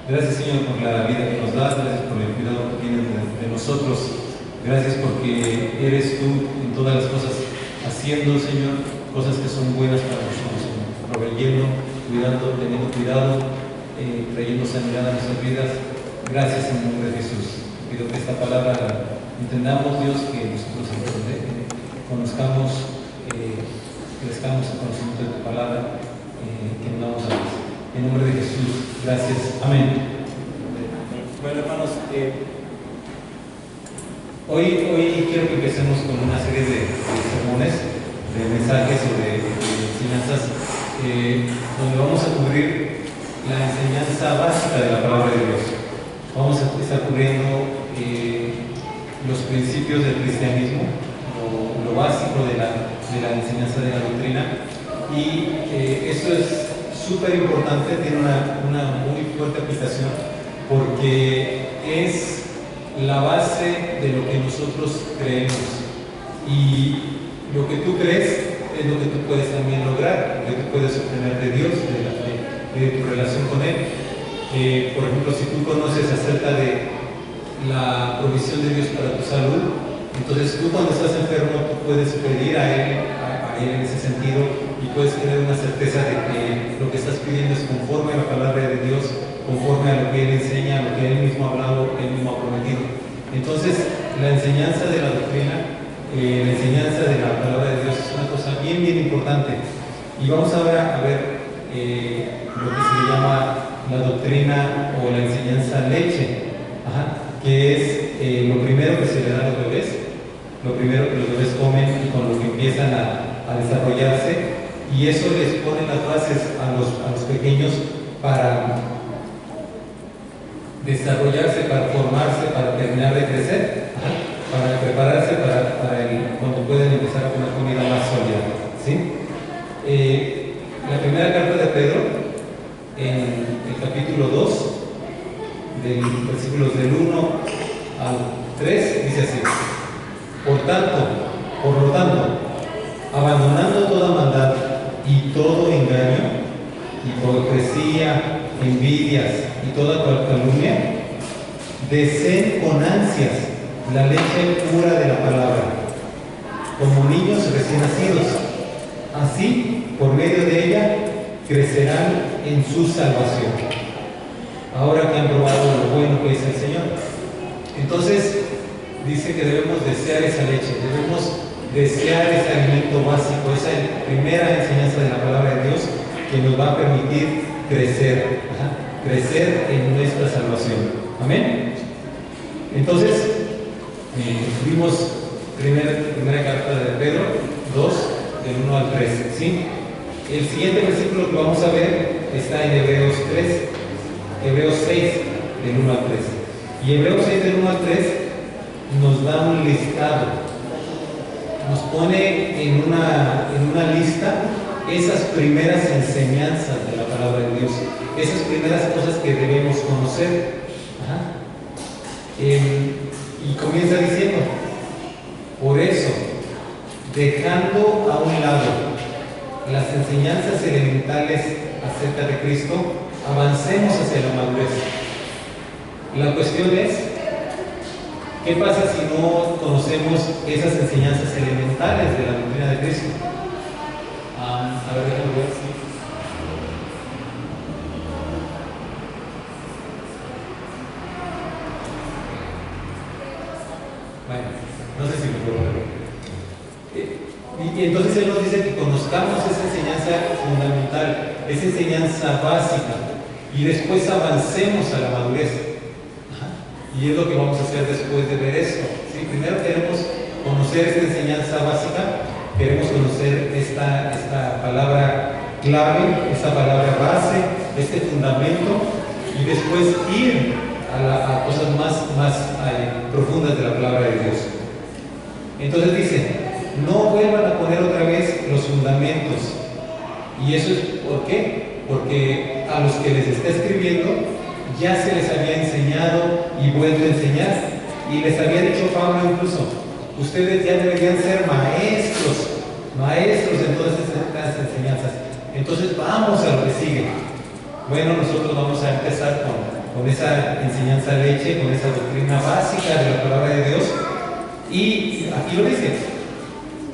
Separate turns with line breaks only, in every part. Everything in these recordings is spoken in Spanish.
Gracias, Señor, por la vida que nos das, gracias por el cuidado que tienes de nosotros. Gracias porque eres tú en todas las cosas haciendo, Señor, cosas que son buenas para nosotros, Señor. Proveyendo, cuidando, teniendo cuidado, trayendo sanidad a nuestras vidas. Gracias en nombre de Jesús. Pido que esta palabra la entendamos, Dios, que nosotros conozcamos, crezcamos en conocimiento de tu palabra, que nos damos a Dios. En nombre de Jesús, gracias. Amén. Bueno, hermanos, hoy quiero que empecemos con una serie de sermones, de mensajes o de enseñanzas, donde vamos a cubrir la enseñanza básica de la palabra de Dios. Vamos a estar cubriendo los principios del cristianismo, lo básico de la enseñanza de la doctrina, y eso es súper importante, tiene una muy fuerte aplicación, porque es la base de lo que nosotros creemos, y lo que tú crees es lo que tú puedes también lograr, lo que tú puedes obtener de Dios, de tu relación con Él. Por ejemplo, si tú conoces acerca de la provisión de Dios para tu salud, entonces tú cuando estás enfermo tú puedes pedir a Él en ese sentido, y puedes tener una certeza de que lo que estás pidiendo es conforme a la palabra de Dios, conforme a lo que Él enseña, a lo que Él mismo ha hablado, Él mismo ha prometido. Entonces, la enseñanza de la doctrina, la enseñanza de la palabra de Dios es una cosa bien, bien importante. Y vamos ahora a ver lo que se llama la doctrina o la enseñanza leche, que es lo primero que se le da a los bebés, lo primero que los bebés comen y con lo que empiezan a desarrollarse, y eso les pone las bases a los pequeños para desarrollarse, para formarse, para terminar de crecer, para prepararse cuando pueden empezar a comer comida más sólida, ¿sí? La primera carta de Pedro, en el capítulo 2, versículos del 1 al 3, dice así: por lo tanto, abandonando toda maldad y todo engaño, hipocresía, envidias y toda calumnia, deseen con ansias la leche pura de la palabra, como niños recién nacidos. Así, por medio de ella, crecerán en su salvación, ahora que han probado lo bueno que es el Señor. Entonces, dice que debemos desear esa leche, debemos desear ese alimento básico, esa primera enseñanza de la palabra de Dios que nos va a permitir crecer, crecer en nuestra salvación. Amén. Entonces, vimos primera carta de Pedro 2, del 1 al 3, ¿sí? El siguiente versículo que vamos a ver está en Hebreos 6, del 1 al 3. Y Hebreos 6, del 1 al 3, nos da un listado, nos pone en una lista esas primeras enseñanzas de la palabra de Dios, esas primeras cosas que debemos conocer. Y comienza diciendo: por eso, dejando a un lado las enseñanzas elementales acerca de Cristo, avancemos hacia la madurez. La cuestión es: ¿qué pasa si no conocemos esas enseñanzas elementales de la doctrina de Cristo? A ver, déjame ver si... Bueno, no sé si me puedo ver. Y entonces Él nos dice que conozcamos esa enseñanza fundamental, esa enseñanza básica, y después avancemos a la madurez. Y es lo que vamos a hacer después de ver esto, ¿sí? Primero queremos conocer esta enseñanza básica, queremos conocer esta palabra clave, esta palabra base, este fundamento, y después ir a cosas más profundas de la palabra de Dios. Entonces dice: no vuelvan a poner otra vez los fundamentos. ¿Y eso es por qué? Porque a los que les está escribiendo ya se les había enseñado y vuelto a enseñar, y les había dicho Pablo incluso: ustedes ya deberían ser maestros en todas estas enseñanzas. Entonces vamos a lo que sigue. Bueno, nosotros vamos a empezar con esa enseñanza leche, con esa doctrina básica de la palabra de Dios. Y aquí lo dice,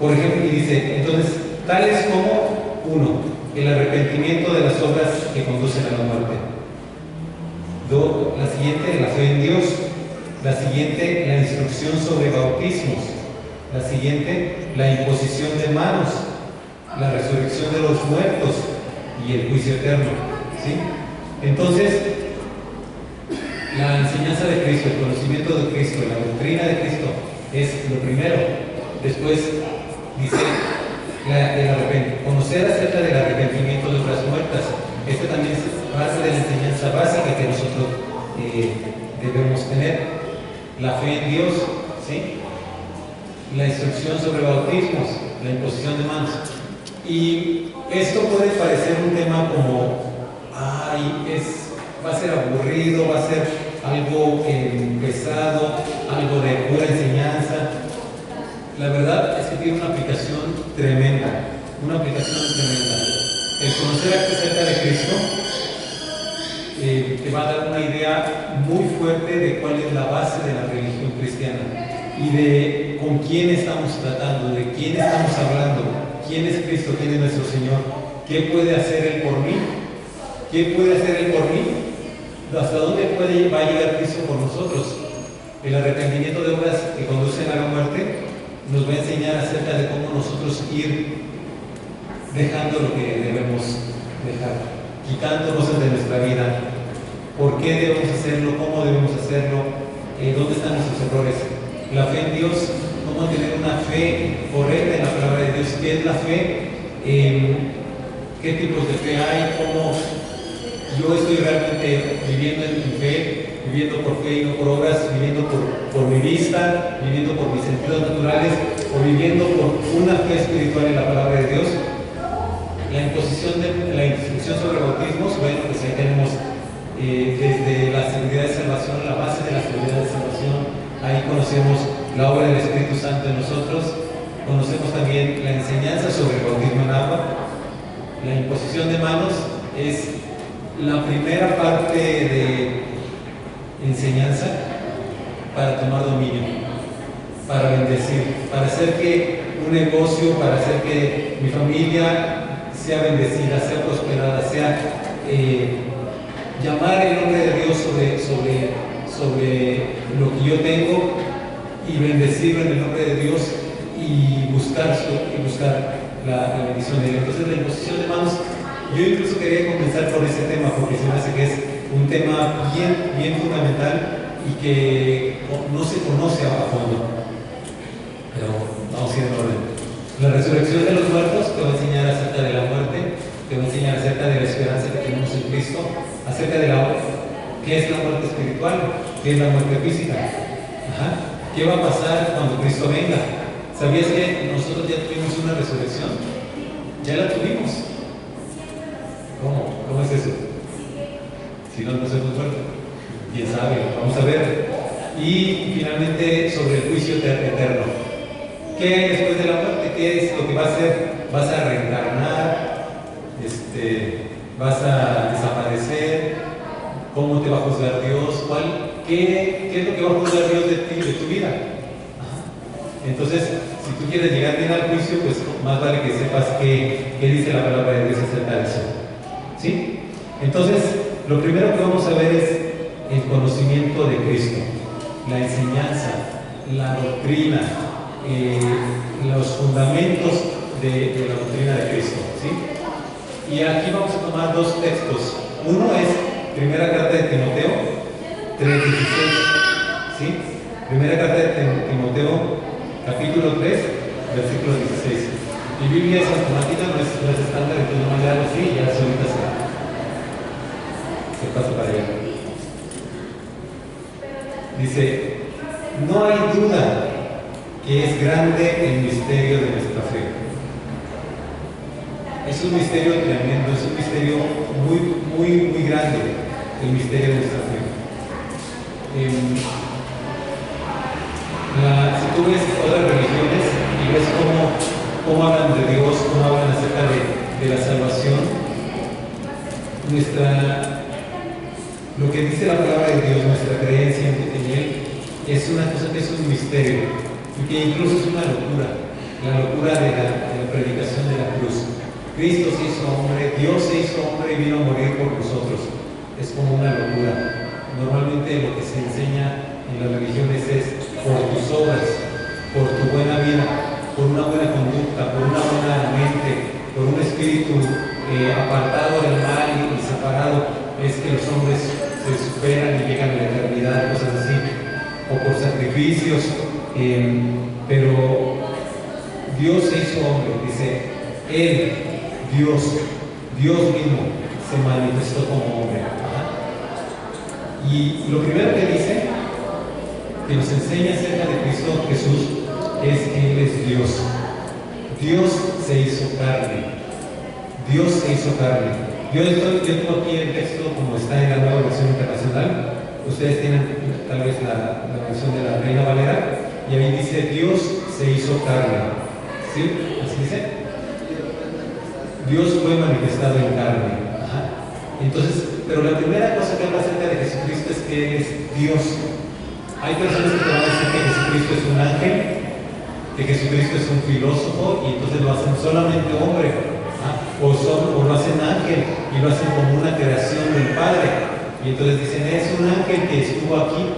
por ejemplo, y dice, entonces, tales como, uno, el arrepentimiento de las obras que conducen a la muerte. La siguiente, la fe en Dios. La siguiente, la instrucción sobre bautismos. La siguiente, la imposición de manos, la resurrección de los muertos y el juicio eterno. ¿Sí? Entonces, la enseñanza de Cristo, el conocimiento de Cristo, la doctrina de Cristo es lo primero. Después dice conocer acerca del arrepentimiento de obras muertas. Este también es parte de la enseñanza básica que nosotros debemos tener. La fe en Dios, ¿sí? La instrucción sobre bautismos, la imposición de manos. Y esto puede parecer un tema como, va a ser aburrido, va a ser algo pesado, algo de pura enseñanza. La verdad es que tiene una aplicación tremenda, El conocer acerca de Cristo te va a dar una idea muy fuerte de cuál es la base de la religión cristiana y de con quién estamos tratando, de quién estamos hablando, quién es Cristo, quién es nuestro Señor, qué puede hacer Él por mí, hasta dónde va a llegar Cristo por nosotros. El arrepentimiento de obras que conducen a la muerte nos va a enseñar acerca de cómo nosotros ir dejando lo que debemos dejar, quitando cosas de nuestra vida, por qué debemos hacerlo, cómo debemos hacerlo, dónde están nuestros errores. La fe en Dios, cómo tener una fe correcta en la palabra de Dios, qué es la fe, qué tipos de fe hay, cómo yo estoy realmente viviendo en fe, viviendo por fe y no por obras, viviendo por mi vista, viviendo por mis sentidos naturales o viviendo por una fe espiritual en la palabra de Dios. La instrucción sobre bautismos, bueno, pues ahí tenemos desde la seguridad de salvación, la base de la seguridad de salvación. Ahí conocemos la obra del Espíritu Santo en nosotros, conocemos también la enseñanza sobre el bautismo en agua. La imposición de manos es la primera parte de enseñanza para tomar dominio, para bendecir, para hacer que un negocio, para hacer que mi familia sea bendecida, sea prosperada, sea llamar el nombre de Dios sobre lo que yo tengo y bendecirlo en el nombre de Dios y buscar la bendición de Él. Entonces, la imposición de manos, yo incluso quería comenzar por ese tema porque se me hace que es un tema bien fundamental y que no se conoce a fondo, pero vamos a ir en orden. La resurrección de los muertos te va a enseñar acerca de la muerte, te va a enseñar acerca de la esperanza que tenemos en Cristo, acerca de qué es la muerte espiritual, qué es la muerte física, qué va a pasar cuando Cristo venga. ¿Sabías que nosotros ya tuvimos una resurrección? Ya la tuvimos. ¿Cómo es eso? Si no es muy fuerte. ¿Quién sabe? Vamos a ver. Y finalmente sobre el juicio eterno. ¿Qué hay después de la muerte? ¿Qué es lo que va a hacer? ¿Vas a reencarnar? ¿Vas a desaparecer? ¿Cómo te va a juzgar Dios? ¿Qué es lo que va a juzgar Dios de ti, de tu vida? Entonces, si tú quieres llegar bien al juicio, pues más vale que sepas qué dice la palabra de Dios acerca de eso. ¿Sí? Entonces, lo primero que vamos a ver es el conocimiento de Cristo, la enseñanza, la doctrina, los fundamentos de la doctrina de Cristo. ¿Sí? Y aquí vamos a tomar dos textos. Uno es Primera Carta de Timoteo 3:16. ¿Sí? Primera Carta de Timoteo, capítulo 3, versículo 16. Mi Biblia es automática, no es estándar, entonces no me hago así y ya ahorita se pasa para allá. Dice: no hay duda que es grande el misterio de nuestra fe. Es un misterio tremendo, es un misterio muy grande, el misterio de nuestra fe. Si tú ves otras religiones y ves cómo hablan de Dios, cómo hablan acerca de la salvación, Lo que dice la palabra de Dios, nuestra creencia en Él, es una cosa que es un misterio y que incluso es una locura, la locura de la predicación de la cruz. Cristo se hizo hombre, Dios se hizo hombre y vino a morir por nosotros. Es como una locura. Normalmente lo que se enseña en las religiones es por tus obras, por tu buena vida, por una buena conducta, por una buena mente, por un espíritu apartado del mal y separado, es que los hombres se superan y llegan a la eternidad, cosas así, o por sacrificios, pero Dios se hizo hombre, dice, Él, Dios mismo se manifestó como hombre. Y lo primero que dice, que nos enseña acerca de Cristo Jesús, es que Él es Dios. Dios se hizo carne. Dios se hizo carne. Yo tengo aquí el texto como está en la Nueva Versión Internacional. Ustedes tienen tal vez la versión de la Reina Valera, y ahí dice Dios se hizo carne. ¿Sí? ¿Así dice? Dios fue manifestado en carne. Entonces, pero la primera cosa que habla acerca de Jesucristo es que Él es Dios. Hay personas que te van a decir que Jesucristo es un ángel, que Jesucristo es un filósofo, y entonces lo hacen solamente hombre. O lo hacen ángel y lo hacen como una creación del Padre, y entonces dicen, es un ángel que estuvo aquí.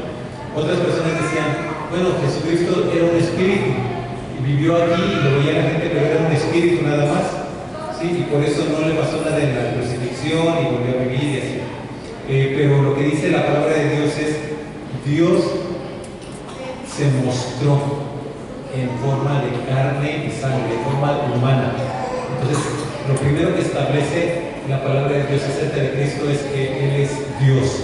Otras personas decían, bueno, Jesucristo era un espíritu y vivió aquí y lo veía la gente, pero era un espíritu nada más, ¿sí? Y por eso no le pasó nada en la crucifixión y volvió a vivir y así. Pero lo que dice la palabra de Dios es, Dios se mostró en forma de carne y sangre, en forma humana. Entonces, lo primero que establece la palabra de Dios acerca de Cristo es que Él es Dios.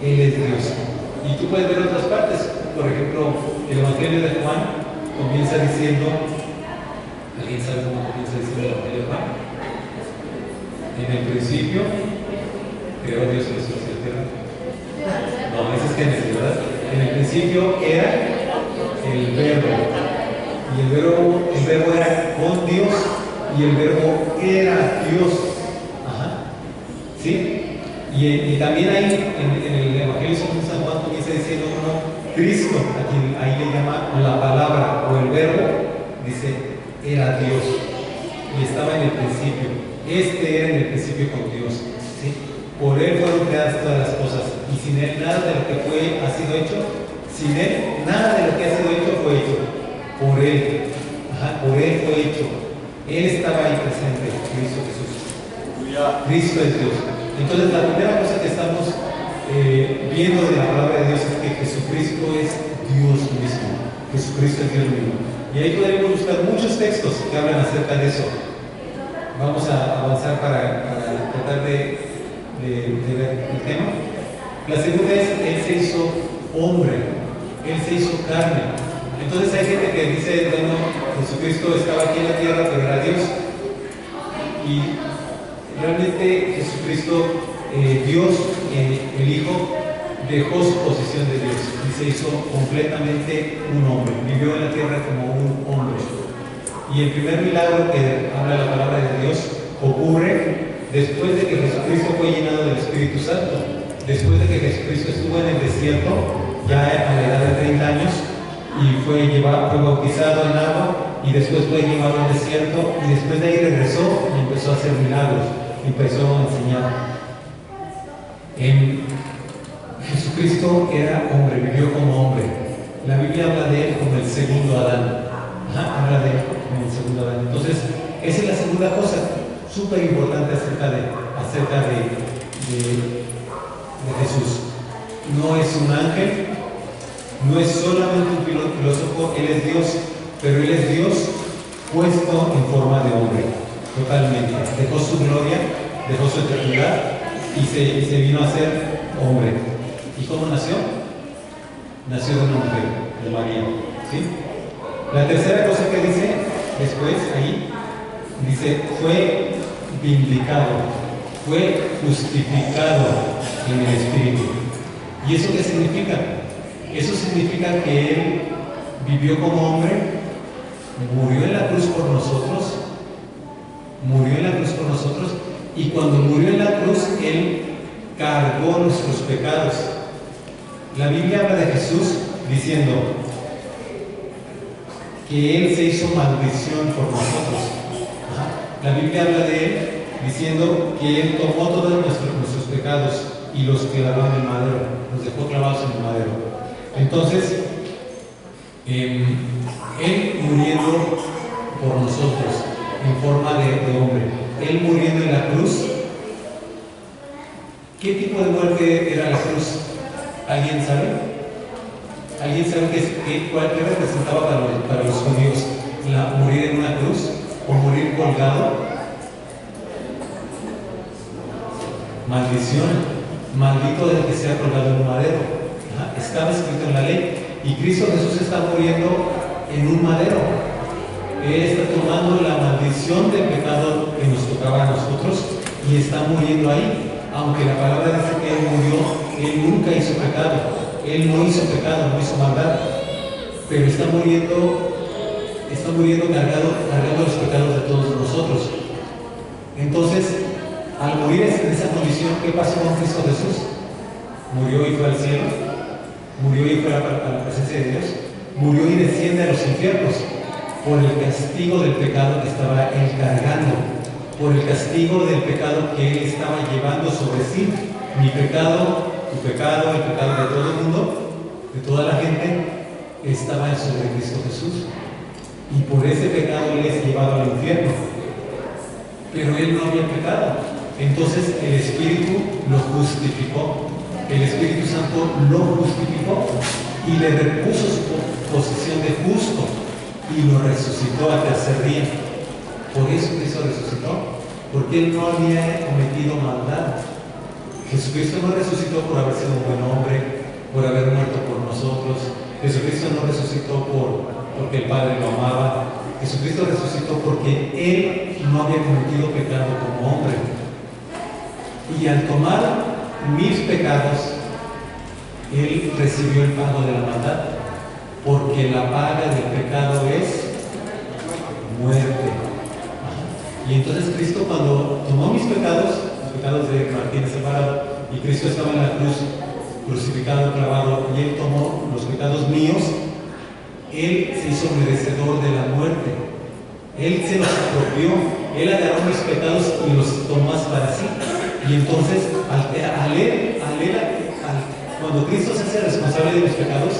Él es Dios. Y tú puedes ver otras partes. Por ejemplo, el Evangelio de Juan comienza diciendo, ¿alguien sabe cómo comienza diciendo el Evangelio de Juan? En el principio, creó Dios los cielos y la tierra. No, ese es Génesis, ¿verdad? En el principio era el verbo. Y el verbo era con Dios. Y el verbo era Dios. ¿Sí? Y también ahí en el Evangelio según San Juan comienza diciendo Cristo, a quien ahí le llama la palabra o el verbo, dice, era Dios. Y estaba en el principio. Era en el principio con Dios. ¿Sí? Por Él fueron creadas todas las cosas. Y sin Él nada de lo que ha sido hecho. Sin Él nada de lo que ha sido hecho fue hecho. Por Él. Por Él fue hecho. Él estaba ahí presente, Cristo Jesús. Cristo es Dios. Entonces, la primera cosa que estamos viendo de la palabra de Dios es que Jesucristo es Dios mismo. Jesucristo es Dios mismo. Y ahí podremos buscar muchos textos que hablan acerca de eso. Vamos a avanzar para tratar de ver el tema. La segunda es, Él se hizo hombre. Él se hizo carne. Entonces hay gente que dice, bueno, Jesucristo estaba aquí en la tierra, pero era Dios. Y realmente Jesucristo, Dios, el Hijo, dejó su posición de Dios y se hizo completamente un hombre. Vivió en la tierra como un hombre. Y el primer milagro que habla la palabra de Dios ocurre después de que Jesucristo fue llenado del Espíritu Santo. Después de que Jesucristo estuvo en el desierto, ya a la edad de 30 años, y fue bautizado en agua, y después fue llevado al desierto, y después de ahí regresó y empezó a hacer milagros, empezó a enseñar. Jesucristo era hombre, vivió como hombre. La Biblia habla de él como el segundo Adán. Habla de él como el segundo Adán. Entonces, esa es la segunda cosa súper importante acerca de Jesús. No es un ángel, no es solamente un filósofo, Él es Dios, pero Él es Dios puesto en forma de hombre, totalmente. Dejó su gloria, dejó su eternidad y se vino a ser hombre. ¿Y cómo nació? Nació de una mujer, de María. ¿Sí? La tercera cosa que dice después ahí, dice, fue vindicado, fue justificado en el Espíritu. ¿Y eso qué significa? Eso significa que Él vivió como hombre, murió en la cruz por nosotros, y cuando murió en la cruz, Él cargó nuestros pecados. La Biblia habla de Jesús diciendo que Él se hizo maldición por nosotros. La Biblia habla de Él diciendo que Él tomó todos nuestros pecados y los clavó en el madero, los dejó clavados en el madero. Entonces, Él muriendo por nosotros en forma de hombre, Él muriendo en la cruz. ¿Qué tipo de muerte era la cruz? ¿Alguien sabe? ¿Alguien sabe qué representaba para los judíos morir en una cruz o morir colgado? Maldición, maldito el que sea colgado en un madero. Estaba escrito en la ley. Y Cristo Jesús está muriendo en un madero. Él está tomando la maldición del pecado que nos tocaba a nosotros y está muriendo ahí. Aunque la palabra dice que Él murió, Él nunca hizo pecado. Él no hizo pecado, no hizo maldad. Pero está muriendo cargando los pecados de todos nosotros. Entonces, al morir en esa condición, ¿qué pasó con Cristo Jesús? Murió y fue al cielo. Murió y fue a la presencia de Dios. Murió y desciende a los infiernos por el castigo del pecado que estaba Él cargando, por el castigo del pecado que Él estaba llevando sobre sí. Mi pecado, tu pecado, el pecado de todo el mundo, de toda la gente, estaba sobre Cristo Jesús. Y por ese pecado Él es llevado al infierno. Pero Él no había pecado. Entonces el Espíritu lo justificó. El Espíritu Santo lo justificó y le repuso su posición de justo y lo resucitó al tercer día. Por eso Cristo resucitó, porque Él no había cometido maldad. Jesucristo no resucitó por haber sido un buen hombre, por haber muerto por nosotros. Jesucristo no resucitó porque el Padre lo amaba. Jesucristo resucitó porque Él no había cometido pecado como hombre. Y al tomar mis pecados, Él recibió el pago de la maldad, porque la paga del pecado es muerte. Y entonces Cristo, cuando tomó mis pecados, los pecados de Martínez Alvarado, y Cristo estaba en la cruz, crucificado, clavado, y Él tomó los pecados míos, Él se hizo merecedor de la muerte. Él se los apropió, Él agarró mis pecados y los tomó para sí. Y entonces, cuando Cristo se hace responsable de mis pecados,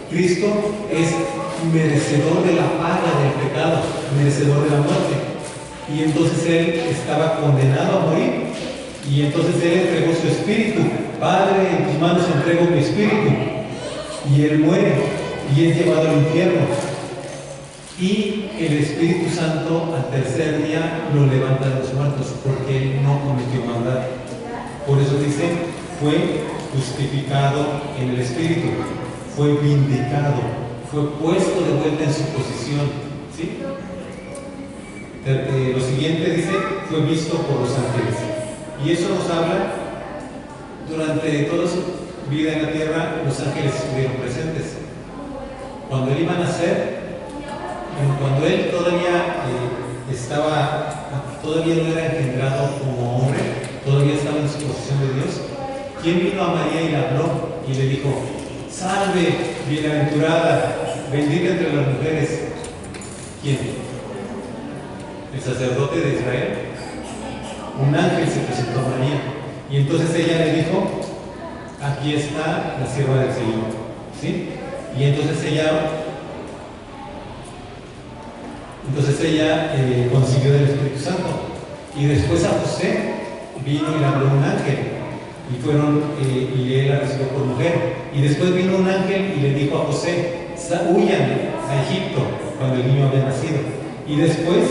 Cristo es merecedor de la paga del pecado, merecedor de la muerte. Y entonces Él estaba condenado a morir. Y entonces Él entregó su espíritu. Padre, en tus manos entrego mi espíritu. Y Él muere y es llevado al infierno. Y el Espíritu Santo al tercer día lo levanta de los muertos, porque Él no cometió maldad. Por eso dice, fue justificado en el Espíritu, fue vindicado, fue puesto de vuelta en su posición. ¿Sí? Lo siguiente dice, fue visto por los ángeles. Y eso nos habla, durante toda su vida en la tierra, los ángeles estuvieron presentes. Cuando Él iba a nacer, cuando Él todavía no era engendrado como hombre, todavía estaba en su posición de Dios, ¿quién vino a María y le habló y le dijo, salve, bienaventurada, bendita entre las mujeres? ¿Quién? El sacerdote de Israel. Un ángel se presentó a María y entonces ella le dijo, aquí está la sierva del Señor. ¿Sí? Y entonces ella concibió del Espíritu Santo. Y después a José vino y le habló un ángel y él la recibió por mujer. Y después vino un ángel y le dijo a José, huyan a Egipto, cuando el niño había nacido. Y después,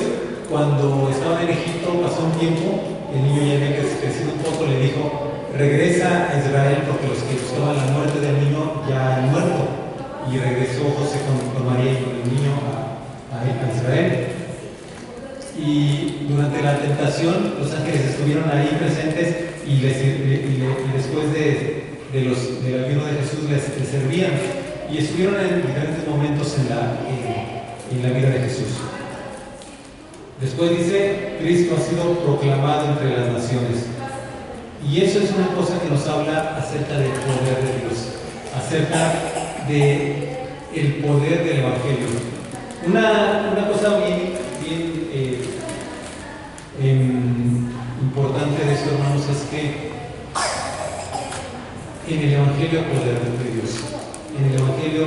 cuando estaban en Egipto, pasó un tiempo, el niño ya había crecido un poco, le dijo, regresa a Israel porque los que buscaban la muerte del niño ya han muerto. Y regresó José con María y con el niño a Israel. Y durante la tentación, los ángeles estuvieron ahí presentes y después del ayuno de Jesús les servían. Y estuvieron en diferentes momentos en la vida de Jesús. Después dice, Cristo ha sido proclamado entre las naciones. Y eso es una cosa que nos habla acerca del poder de Dios, acerca del poder del Evangelio. Una cosa bien importante de esto, hermanos, es que en el Evangelio hay poder de Dios. En el Evangelio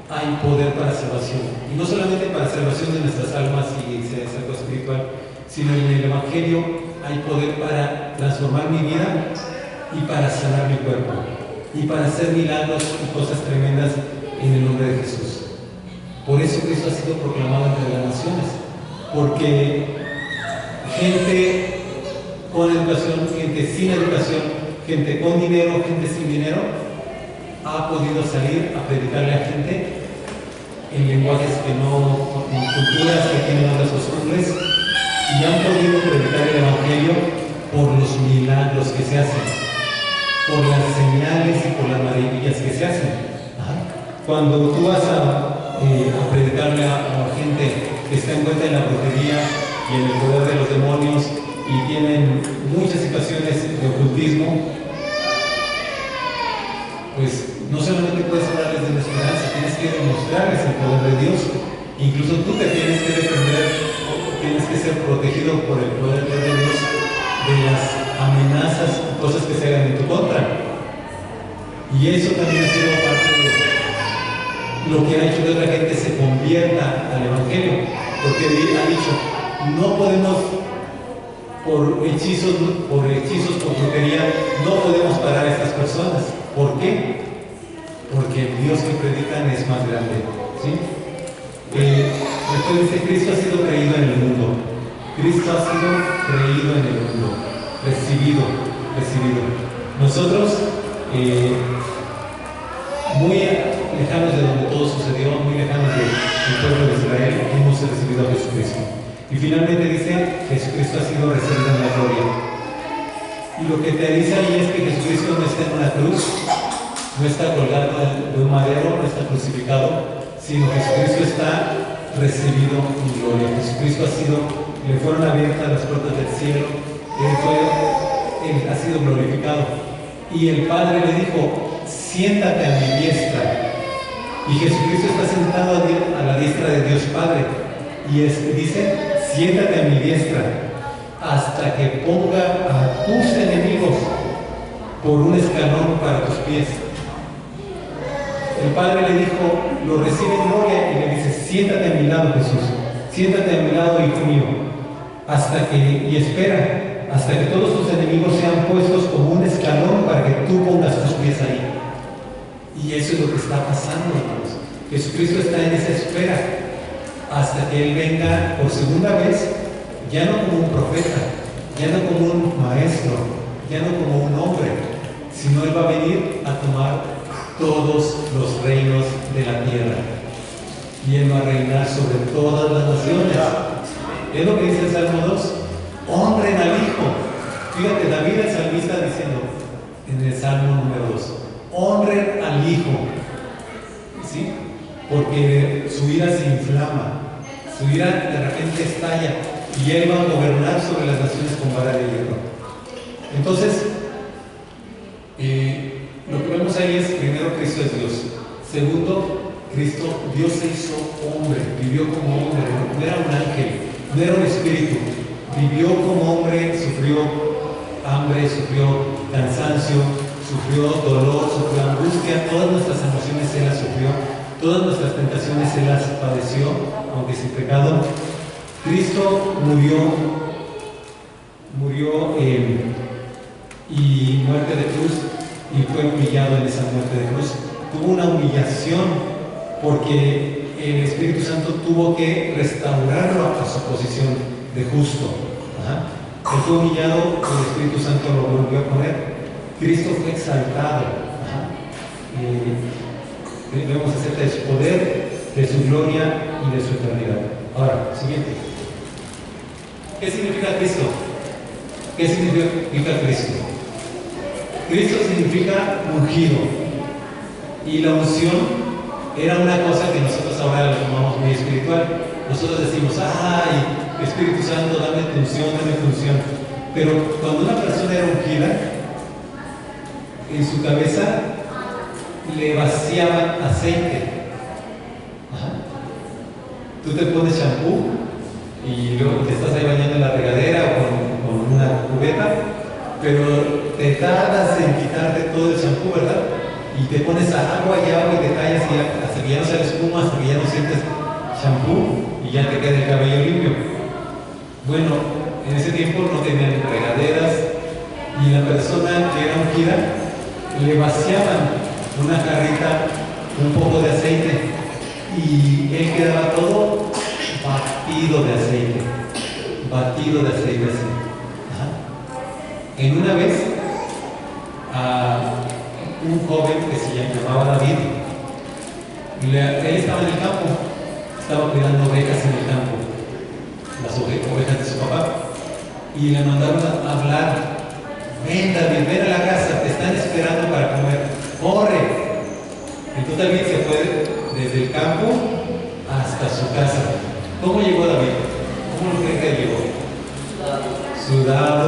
hay poder para salvación. Y no solamente para salvación de nuestras almas y es algo espiritual, sino en el Evangelio hay poder para transformar mi vida y para sanar mi cuerpo. Y para hacer milagros y cosas tremendas en el nombre de Jesús. Por eso Cristo ha sido proclamado entre las naciones. Porque gente con educación, gente sin educación, gente con dinero, gente sin dinero, ha podido salir a predicarle a gente en lenguajes que no, en culturas que tienen otras costumbres, y han podido predicar el Evangelio por los milagros que se hacen, por las señales y por las maravillas que se hacen. Cuando tú vas a predicarle a gente que está envuelta en la brujería y en el poder de los demonios y tienen muchas situaciones de ocultismo, pues no solamente puedes hablarles de la esperanza, tienes que demostrarles el poder de Dios. Incluso tú te tienes que defender, tienes que ser protegido por el poder de Dios de las amenazas y cosas que se hagan en tu contra. Y eso también ha sido parte de lo que ha hecho que otra gente se convierta al Evangelio, porque ha dicho, no podemos, por hechizos, por brujería, no podemos parar a estas personas. ¿Por qué? Porque el Dios que predican es más grande, ¿sí? Después dice, Cristo ha sido creído en el mundo. Cristo ha sido creído en el mundo, recibido. Nosotros, muy lejanos de donde todo sucedió, muy lejanos del pueblo de Israel, hemos recibido a Jesucristo. Y finalmente dice, Jesucristo ha sido recibido en la gloria. Y lo que te dice ahí es que Jesucristo no está en una cruz, no está colgado de un madero, no está crucificado, sino Jesucristo está recibido en gloria. Jesucristo le fueron abiertas las puertas del cielo, Él ha sido glorificado. Y el Padre le dijo, siéntate a mi diestra. Y Jesucristo está sentado a la diestra de Dios Padre. Y dice, siéntate a mi diestra, hasta que ponga a tus enemigos por un escalón para tus pies. El Padre le dijo, lo recibe en gloria, y le dice, siéntate a mi lado, Jesús, siéntate a mi lado, hijo mío, y espera, hasta que todos tus enemigos sean puestos como un escalón para que tú pongas tus pies ahí. Y eso es lo que está pasando, hermanos. Jesucristo está en esa espera, hasta que Él venga por segunda vez, ya no como un profeta, ya no como un maestro, ya no como un hombre, sino Él va a venir a tomar todos los reinos de la tierra. Y Él va a reinar sobre todas las naciones. Es lo que dice el Salmo 2. Honren al Hijo. Fíjate, David el salmista diciendo en el Salmo número 2, honren al Hijo. ¿Sí? Porque su ira se inflama, su ira de repente estalla, y Él va a gobernar sobre las naciones con vara de hierro. Entonces, lo que vemos ahí es, primero, Cristo es Dios. Segundo, Dios se hizo hombre, vivió como hombre, no era un ángel, no era un espíritu, vivió como hombre, sufrió hambre, sufrió cansancio, sufrió dolor, sufrió angustia, todas nuestras emociones Él las sufrió, todas nuestras tentaciones Él las padeció, aunque sin pecado. Cristo murió y muerte de cruz, y fue humillado en esa muerte de cruz. Tuvo una humillación porque el Espíritu Santo tuvo que restaurarlo a su posición de justo. Él fue humillado, el Espíritu Santo lo volvió a poner. Cristo fue exaltado. Vemos acerca de su poder, de su gloria y de su eternidad. Ahora, siguiente. ¿Qué significa Cristo? ¿Qué significa Cristo? Cristo significa ungido. Y la unción era una cosa que nosotros ahora lo tomamos muy espiritual. Nosotros decimos, ¡ay, Espíritu Santo, dame tu unción, dame tu unción! Pero cuando una persona era ungida, en su cabeza le vaciaban aceite. Ajá. Tú te pones champú y luego te estás ahí bañando en la regadera o con una cubeta, pero te tardas en quitarte todo el champú, ¿verdad? Y te pones agua y te callas y hasta que ya no sale espuma, hasta que ya no sientes champú y ya te queda el cabello limpio. Bueno, en ese tiempo no tenían regaderas y la persona que era ungida le vaciaban una jarrita, un poco de aceite y él quedaba todo batido de aceite así. Ajá. En una vez a un joven que se llamaba David, él estaba en el campo, estaba cuidando ovejas en el campo, las ovejas de su papá, y le mandaron a hablar: ven David, ven a la casa, te están esperando para comer, corre. Entonces David se fue desde el campo hasta su casa. ¿Cómo llegó David? ¿Cómo lo cree que llegó? Sudado,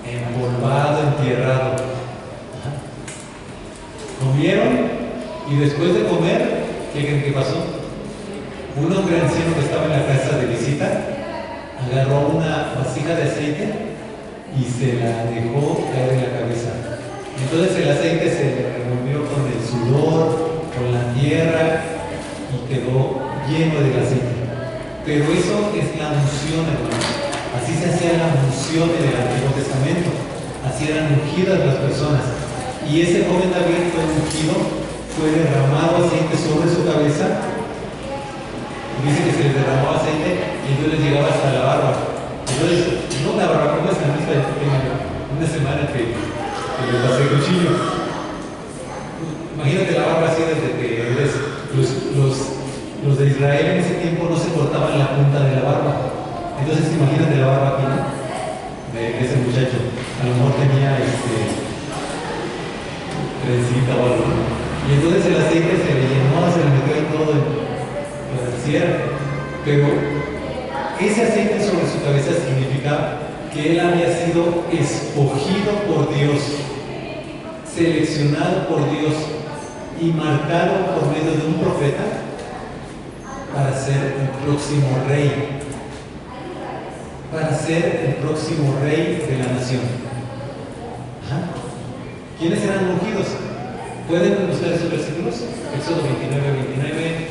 empolvado, entierrado. Ajá. Comieron y después de comer, ¿qué creen que pasó? Un hombre anciano que estaba en la casa de visita agarró una vasija de aceite y se la dejó caer en la cabeza. Entonces el aceite se le revolvió con el sudor, con la tierra y quedó lleno del aceite. Pero eso es la unción, hermanos. Así se hacía la unción en el Antiguo Testamento. Así eran ungidas las personas. Y ese joven David fue ungido, fue derramado aceite sobre su cabeza. Dice que se les derramó aceite y entonces les llegaba hasta la barba. Entonces, no la barba, como es la misma, una semana que les pasé el cuchillo. Imagínate la barba así desde que los de Israel en ese tiempo no se cortaban la punta de la barba. Entonces imagínate la barba aquí, ¿no? De ese muchacho. A lo mejor tenía trencita o algo. Y entonces el aceite se le llenó, se le metió ahí todo en la sierra. Pero ese aceite sobre su cabeza significaba que él había sido escogido por Dios, seleccionado por Dios y marcado por medio de un profeta para ser el próximo rey, para ser el próximo rey de la nación. Ajá. ¿Quiénes eran ungidos? ¿Pueden buscar esos versículos? Éxodo 29,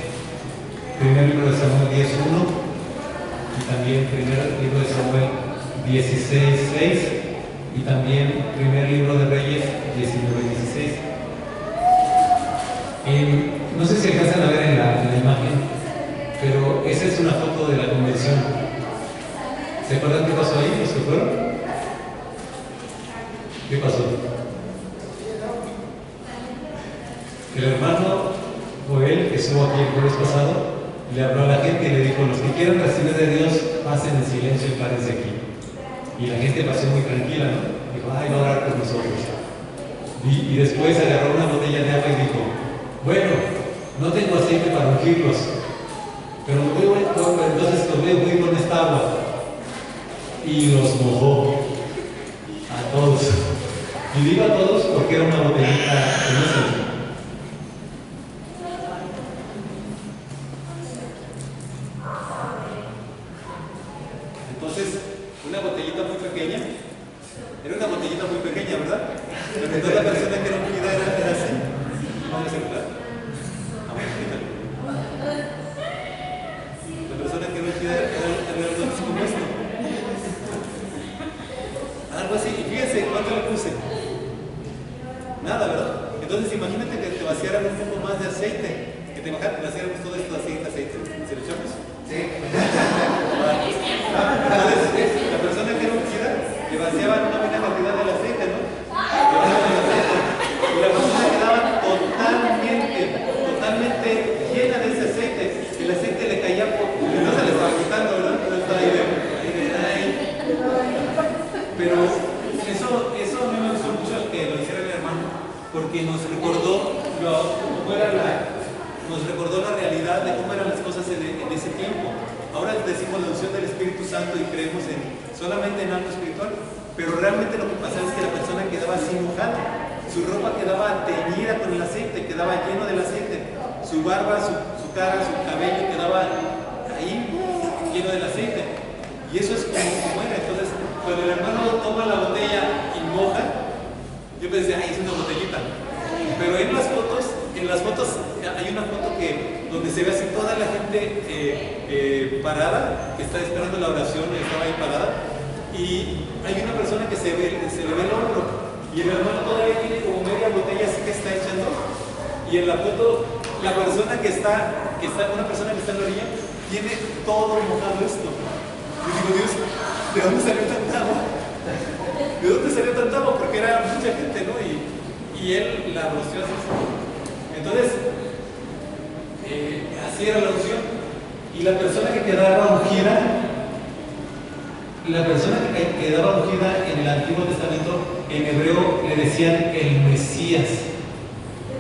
primer libro de Samuel 10:1 y también primer libro de Samuel 16:6 y también primer libro de Reyes 19:16. No sé si alcanzan a ver en la imagen, pero esa es una foto de la convención. ¿Se acuerdan qué pasó ahí, los que fueron? ¿Qué pasó? El hermano Joel, que estuvo aquí el jueves pasado, le habló a la gente y le dijo: los que quieran recibir de Dios, pasen en silencio y párense aquí. Y la gente pasó muy tranquila, ¿no? Dijo: ay, va a orar por nosotros. Y después agarró una botella de agua y dijo: bueno, no tengo aceite para ungirlos, pero entonces los voy a ungir con esta agua. Y los mojó a todos. Y digo a todos porque era una botellita de aceite. Entonces, una botellita muy pequeña, era una botellita muy pequeña, ¿verdad? Pero entonces la persona que era ungida era así. Vamos a celular. La persona que era ungida era algo así como esto. Algo así. Y fíjense cuánto le puse. Nada, ¿verdad? Entonces imagínate que te vaciaran un poco más de aceite. Que te vaciáramos todo esto de aceite. ¿Se lo echamos? Sí. Entonces, la persona que era ungida le vaciaban una buena cantidad del aceite, ¿no? Y la persona quedaba totalmente llena de ese aceite. El aceite le caía por... No se le estaba quitando, ¿verdad? No estaba ahí. Pero eso a mí me gustó mucho que lo hiciera mi hermano, porque nos recordó la realidad de cómo eran las cosas en ese tiempo. Ahora decimos la unción del Espíritu Santo y creemos solamente en algo espiritual, pero realmente lo que pasaba es que la persona quedaba así mojada, su ropa quedaba teñida con el aceite, quedaba lleno del aceite, su barba, su cara, su cabello quedaba ahí lleno del aceite. Y eso es como era. Entonces, cuando el hermano toma la botella y moja, yo pensé, ay, es una botellita. Pero en las fotos hay una foto donde se ve así toda la gente parada, que está esperando la oración, estaba ahí parada, y hay una persona que se le ve el hombro, y el hermano todavía tiene como media botella así que está echando, y en la foto, la persona que está una persona que está en la orilla, tiene todo mojado esto. Y digo, Dios, ¿de dónde salió tanta agua? ¿De dónde salió tanta agua? Porque era mucha gente, ¿no? Y él la roció así. Entonces, así era la unción. Y la persona que quedaba ungida, en el Antiguo Testamento, en hebreo le decían el Mesías.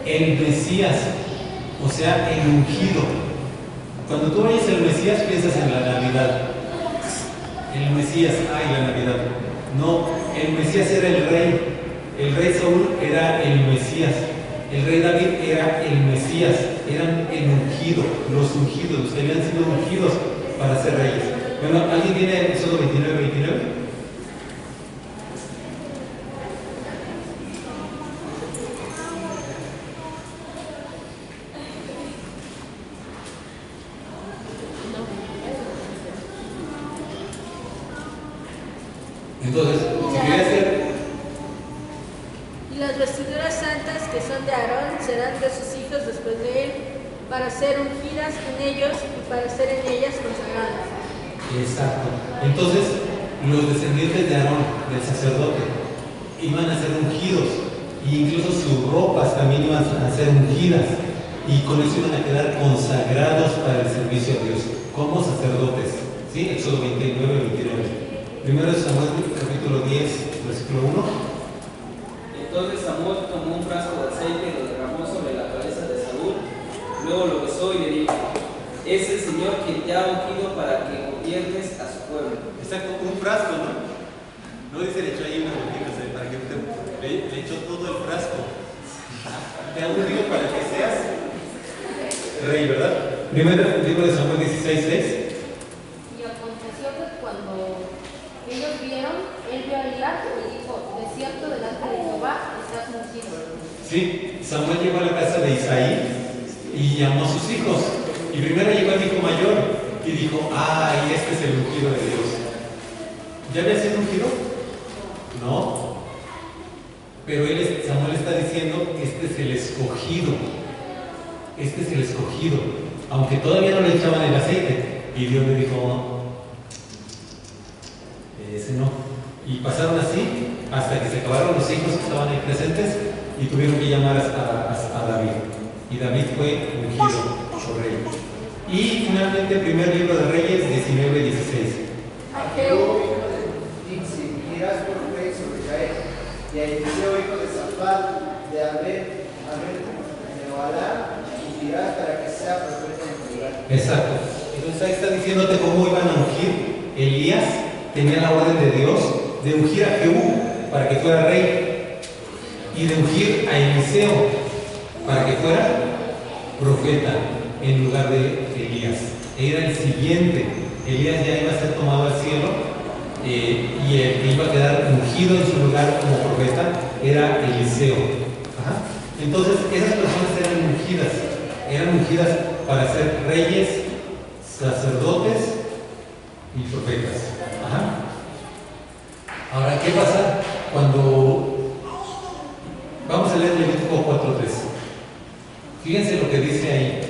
El Mesías, o sea, el ungido. Cuando tú oyes el Mesías, piensas en la Navidad. El Mesías, ay, la Navidad. No, el Mesías era el rey. El rey Saúl era el Mesías. El rey David era el Mesías. Eran el ungido, los ungidos, los que habían sido ungidos para ser reyes. Bueno, ¿alguien tiene Éxodo 29? Entonces, si quería hacer...
Y las vestiduras santas que son de Aarón serán de sus hijos después de él, para ser ungidas en ellos y para ser en ellas consagradas.
Exacto. Entonces, los descendientes de Aarón, del sacerdote, iban a ser ungidos, e incluso sus ropas también iban a ser ungidas, y con eso iban a quedar consagrados para el servicio a Dios, como sacerdotes. ¿Sí? Éxodo 29. Primero Samuel, capítulo 10, versículo 1.
Entonces Samuel tomó un frasco de aceite y lo derramó sobre la cabeza de Saúl. Luego lo besó y le dijo: es el Señor quien te ha ungido para que gobiernes a su pueblo.
Exacto, un frasco, ¿no? No dice le echó ahí una botella, para que le echó todo el frasco. Te ha ungido para que seas rey, ¿verdad? Primero libro de Samuel 16:6.
Y aconteció que cuando ellos vieron, él vio a Elías y dijo: de cierto delante de Jehová estás ungido.
Sí, Samuel llegó a la casa de Isaí y llamó a sus hijos. Y primero llegó el hijo mayor y dijo: ¡ay, este es el ungido de Dios! ¿Ya había sido ungido? No. Pero Samuel está diciendo que este es el escogido. Este es el escogido. Aunque todavía no le echaban el aceite. Y Dios le dijo: ese no. Y pasaron así hasta que se acabaron los hijos que estaban ahí presentes y tuvieron que llamar a David. Y David fue ungido por rey. Y finalmente, primer libro de Reyes 19:16.
A Jehú, hijo de Nimsi, irás por rey sobre Israel, y a Eliseo, hijo de Safat, de Abed, de Oalá, ungirás para que sea profeta en tu lugar.
Exacto. Entonces ahí está diciéndote cómo iban a ungir. Elías tenía la orden de Dios de ungir a Jehú para que fuera rey y de ungir a Eliseo para que fuera profeta en lugar de Elías. Era el siguiente. Elías ya iba a ser tomado al cielo y el que iba a quedar ungido en su lugar como profeta era Eliseo. Ajá. Entonces esas personas eran ungidas para ser reyes, sacerdotes y profetas. Ajá. Ahora, ¿qué pasa cuando vamos a leer Levítico 4:3? Fíjense lo que dice ahí.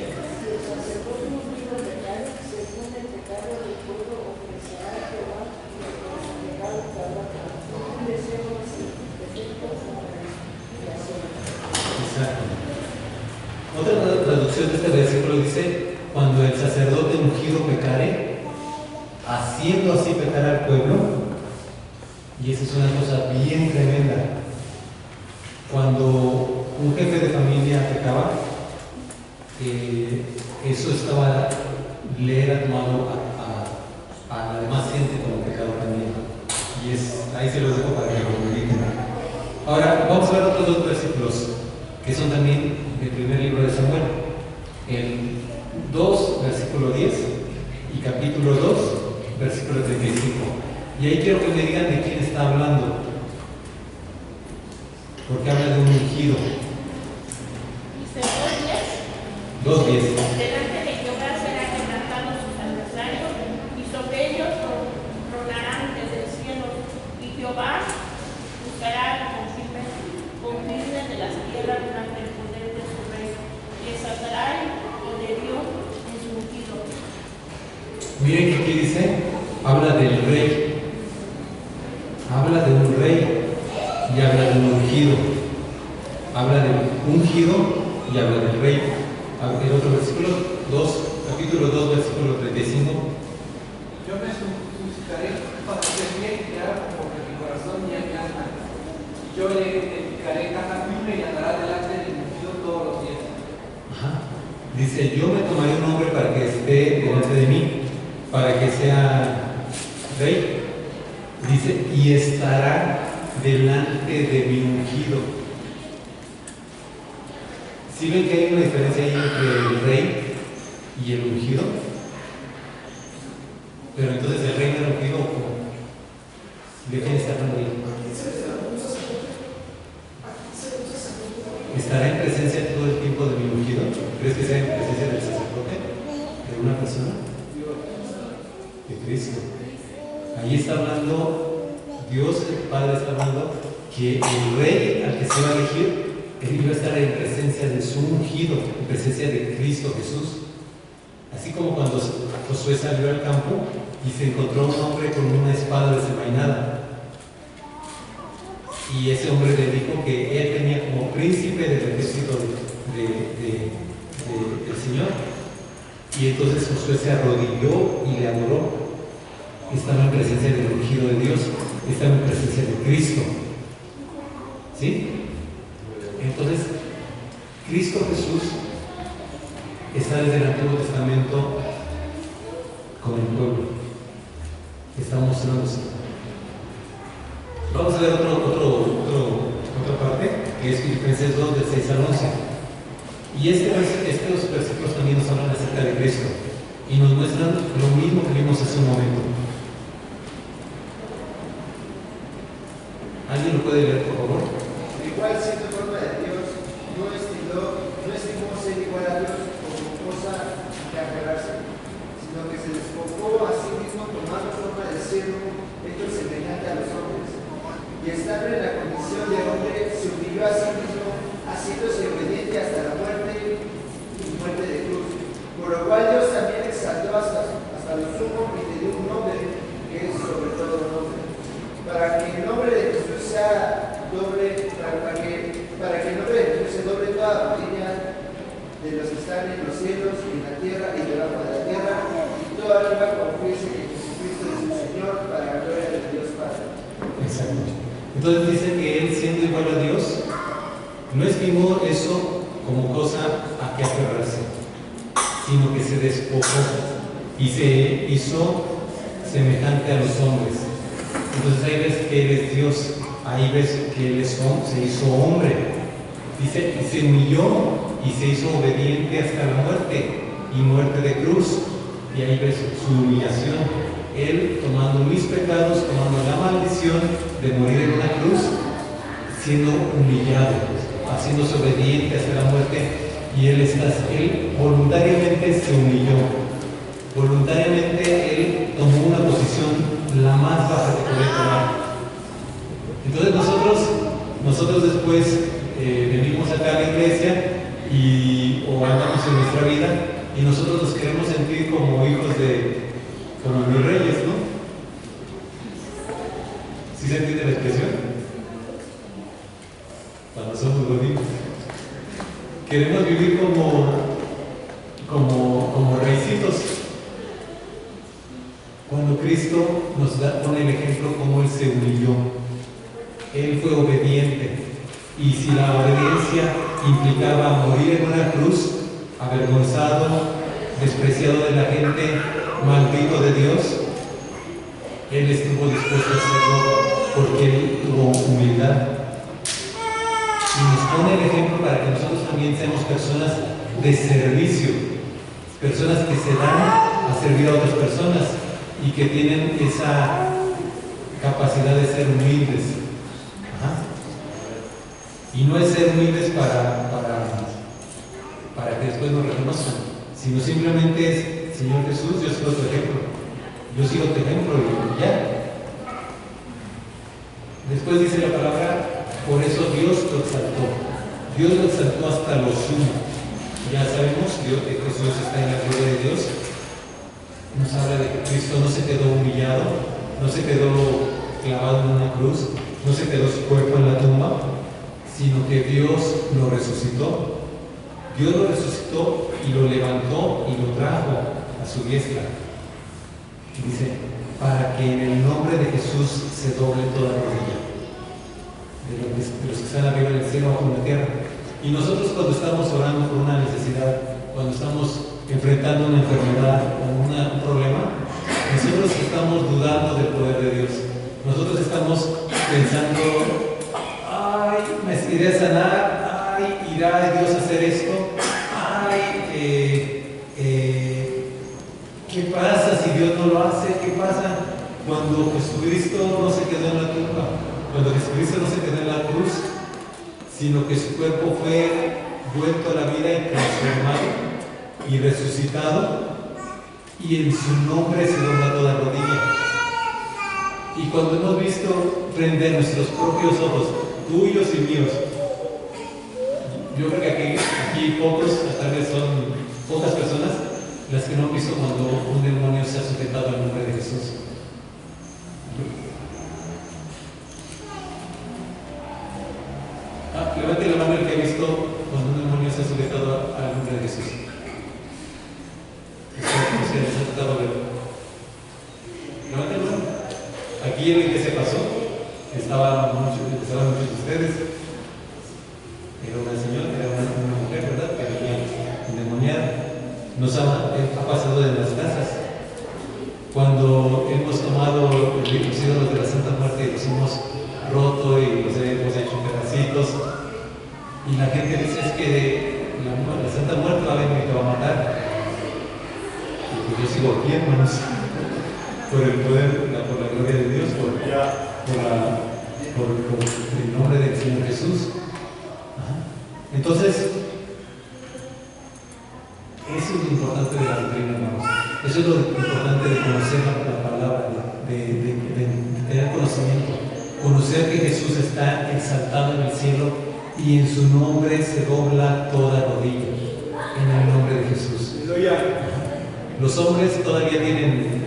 Exacto. Otra traducción de este versículo dice: cuando el sacerdote ungido pecare, haciendo así pecar al pueblo. Y esa es una cosa bien tremenda. Cuando un jefe de familia pecaba, eso le era tomado a la demás gente como pecado también. Y ahí se los dejo para que lo publiquen. Ahora, vamos a ver otros dos versículos que son también del primer libro de Samuel. El 2, versículo 10 y capítulo 2, versículo 35. Y ahí quiero que me digan de quién está hablando, porque habla de un ungido.
Dice 2:10.
2:10.
Delante de Jehová serán quebrantados sus adversarios, y sobre ellos tronarán desde el cielo, y Jehová buscará confirme de las tierras durante el poder de su reino, y exaltará el poderío en su ungido.
Miren que aquí dice, habla del rey, habla de un rey y habla de un ungido, habla del ungido y habla del rey. El otro versículo, capítulo 2, versículo 35.
Yo me suscitaré para hacer bien y hará como que mi corazón y mi alma. Yo le edificaré casa firme y andará delante del ungido todos los días.
Ajá. Dice, yo me tomaré un hombre para que esté delante de mí, para que sea rey. Dice, y estará delante de mi ungido. ¿Sí ven que hay una diferencia ahí entre el rey y el ungido? Pero entonces el rey no era ungido, ¿de quién está hablando ahí? ¿Estará en presencia todo el tiempo de mi ungido? ¿Crees que sea en presencia del sacerdote? ¿De una persona? De Cristo. Ahí está hablando, Dios el Padre está hablando que el rey al que se va a elegir, él iba a estar en presencia de su ungido, en presencia de Cristo Jesús. Así como cuando Josué salió al campo y se encontró un hombre con una espada desenvainada. Y ese hombre le dijo que él tenía como príncipe del ejército del Señor. Y entonces Josué se arrodilló y le adoró. Estaba en presencia del ungido de Dios, estaba en presencia de Cristo. ¿Sí? Entonces, Cristo Jesús está desde el Antiguo Testamento con el pueblo. Está mostrándose. Vamos a ver otra parte, que es Filipenses 2, del 6 al 11. Y estos versículos también nos hablan acerca de Cristo y nos muestran lo mismo que vimos hace un momento. ¿Alguien lo puede leer, por favor?
Igual siendo forma de Dios, no estimó ser igual a Dios como cosa que aferrarse, sino que se despojó a sí mismo tomando forma de siervo, hecho semejante a los hombres. Y estando en la condición de hombre, se humilló a sí mismo, haciéndose obediente hasta la muerte y muerte de cruz. Por lo cual Dios también exaltó hasta lo sumo y le dio un nombre que es sobre todo nombre, para que el nombre de Jesús sea doble, para que el nombre de Jesús se doble toda rodilla de los que están en los cielos y en la tierra y debajo de la tierra, y toda lengua confiese que Jesucristo es el Señor, para la gloria de Dios Padre.
Exacto. Entonces dice que él, siendo igual a Dios, no estimó eso como cosa a que aferrarse, sino que se despojó y se hizo semejante a los hombres. Entonces ahí ves que él es Dios, ahí ves que él se hizo hombre. Dice, y se humilló y se hizo obediente hasta la muerte, y muerte de cruz. Y ahí ves su humillación. Él tomando mis pecados, tomando la maldición de morir en una cruz, siendo humillado, haciéndose obediente hasta la muerte. Y él voluntariamente se humilló. Voluntariamente él tomó una posición la más baja que podía tomar. Entonces nosotros después venimos acá a la iglesia o andamos en nuestra vida y nosotros nos queremos sentir como hijos como los reyes, ¿no? ¿Sí se entiende la expresión? Cuando somos bonitos. Queremos vivir como reycitos. Cuando Cristo nos pone el ejemplo como Él se humilló. Él fue obediente. Y si la obediencia implicaba morir en una cruz, avergonzado, despreciado de la gente, maldito de Dios, Él estuvo dispuesto a hacerlo porque Él tuvo humildad. pone el ejemplo para que nosotros también seamos personas de servicio, personas que se dan a servir a otras personas y que tienen esa capacidad de ser humildes. Ajá. Y no es ser humildes para que después nos reconozcan, sino simplemente es: Señor Jesús, yo sigo tu ejemplo, yo sigo tu ejemplo y ya. Después dice la palabra: por eso Dios lo exaltó. Dios lo exaltó hasta lo sumo. Ya sabemos que Jesús está en la gloria de Dios. Nos habla de que Cristo no se quedó humillado, no se quedó clavado en una cruz, no se quedó su cuerpo en la tumba, sino que Dios lo resucitó. Dios lo resucitó y lo levantó y lo trajo a su diestra. Y dice: para que en el nombre de Jesús se doble toda rodilla, de los que están arriba en el cielo, bajo en la tierra. Y nosotros, cuando estamos orando por una necesidad, cuando estamos enfrentando una enfermedad o un problema, nosotros estamos dudando del poder de Dios. Nosotros estamos pensando: ay, me iré a sanar, ay, irá Dios a hacer esto, ay, ¿qué pasa si Dios no lo hace? ¿Qué pasa cuando Jesucristo no se quedó en la tumba? Cuando Jesucristo no se quedó en la cruz, sino que su cuerpo fue vuelto a la vida y transformado y resucitado, y en su nombre se dobla toda rodilla. Y cuando hemos visto frente a nuestros propios ojos, tuyos y míos, yo creo que aquí pocos, tal vez son pocas personas las que no han visto cuando un demonio se ha sujetado al nombre de Jesús. Levante la mano el que ha visto cuando un demonio se ha sujetado al nombre de Jesús. ¿Se les ha tratado de ver? Levante la mano. Aquí en el que se pasó, estaban muchos de ustedes. Era una señora, era una mujer, ¿verdad? Que venía endemoniada. Nos ha pasado en las casas. Cuando hemos tomado los ídolos de la Santa Muerte y los hemos roto y los hemos hecho pedacitos, y la gente dice: es que la Santa Muerte va a venir y te va a matar. Y pues yo sigo aquí, hermanos, por el poder, por la gloria de Dios, por el nombre del Señor Jesús. Ajá. Entonces, eso es lo importante de la doctrina, hermanos. Eso es lo importante de conocer la palabra, de tener conocimiento. Conocer que Jesús está exaltado en el cielo y en su nombre se dobla toda rodilla. En el nombre de Jesús. Los hombres todavía tienen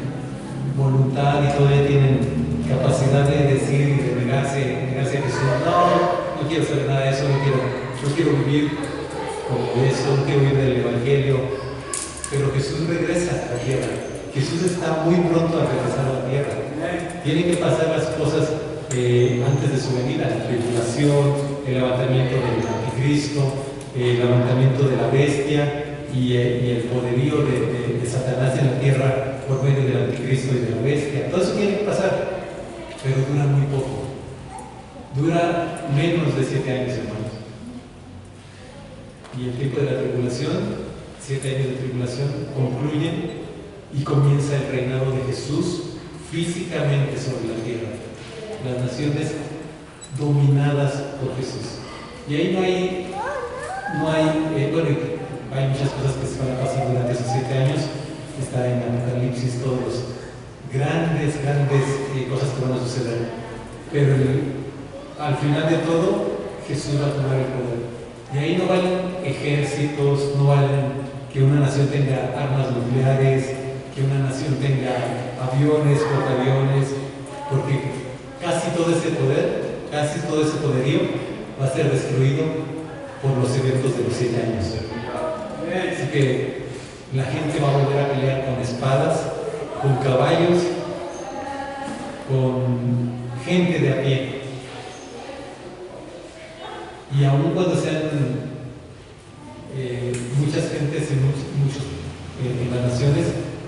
voluntad y todavía tienen capacidad de decir y de negarse a Jesús. No quiero saber nada de eso, no quiero vivir como eso, no quiero vivir del Evangelio. Pero Jesús regresa a la tierra. Jesús está muy pronto a regresar a la tierra. Tienen que pasar las cosas antes de su venida: la tribulación, el levantamiento del anticristo, el levantamiento de la bestia y el poderío de Satanás en la tierra por medio del anticristo y de la bestia. Todo eso tiene que pasar, pero dura muy poco. Dura menos de 7 años, hermanos. Y el tiempo de la tribulación, 7 años de tribulación, concluyen y comienza el reinado de Jesús físicamente sobre la tierra. Las naciones dominadas por Jesús. Y ahí no hay muchas cosas que se van a pasar durante esos 7 años. Está en Apocalipsis todos los grandes cosas que van a suceder. Pero al final de todo, Jesús va a tomar el poder. Y ahí no valen ejércitos, no valen que una nación tenga armas nucleares, que una nación tenga aviones, portaaviones, porque casi todo ese poderío va a ser destruido por los eventos de los 7 años. Así que la gente va a volver a pelear con espadas, con caballos, con gente de a pie. Y aun cuando sean muchas gentes y muchos en las naciones,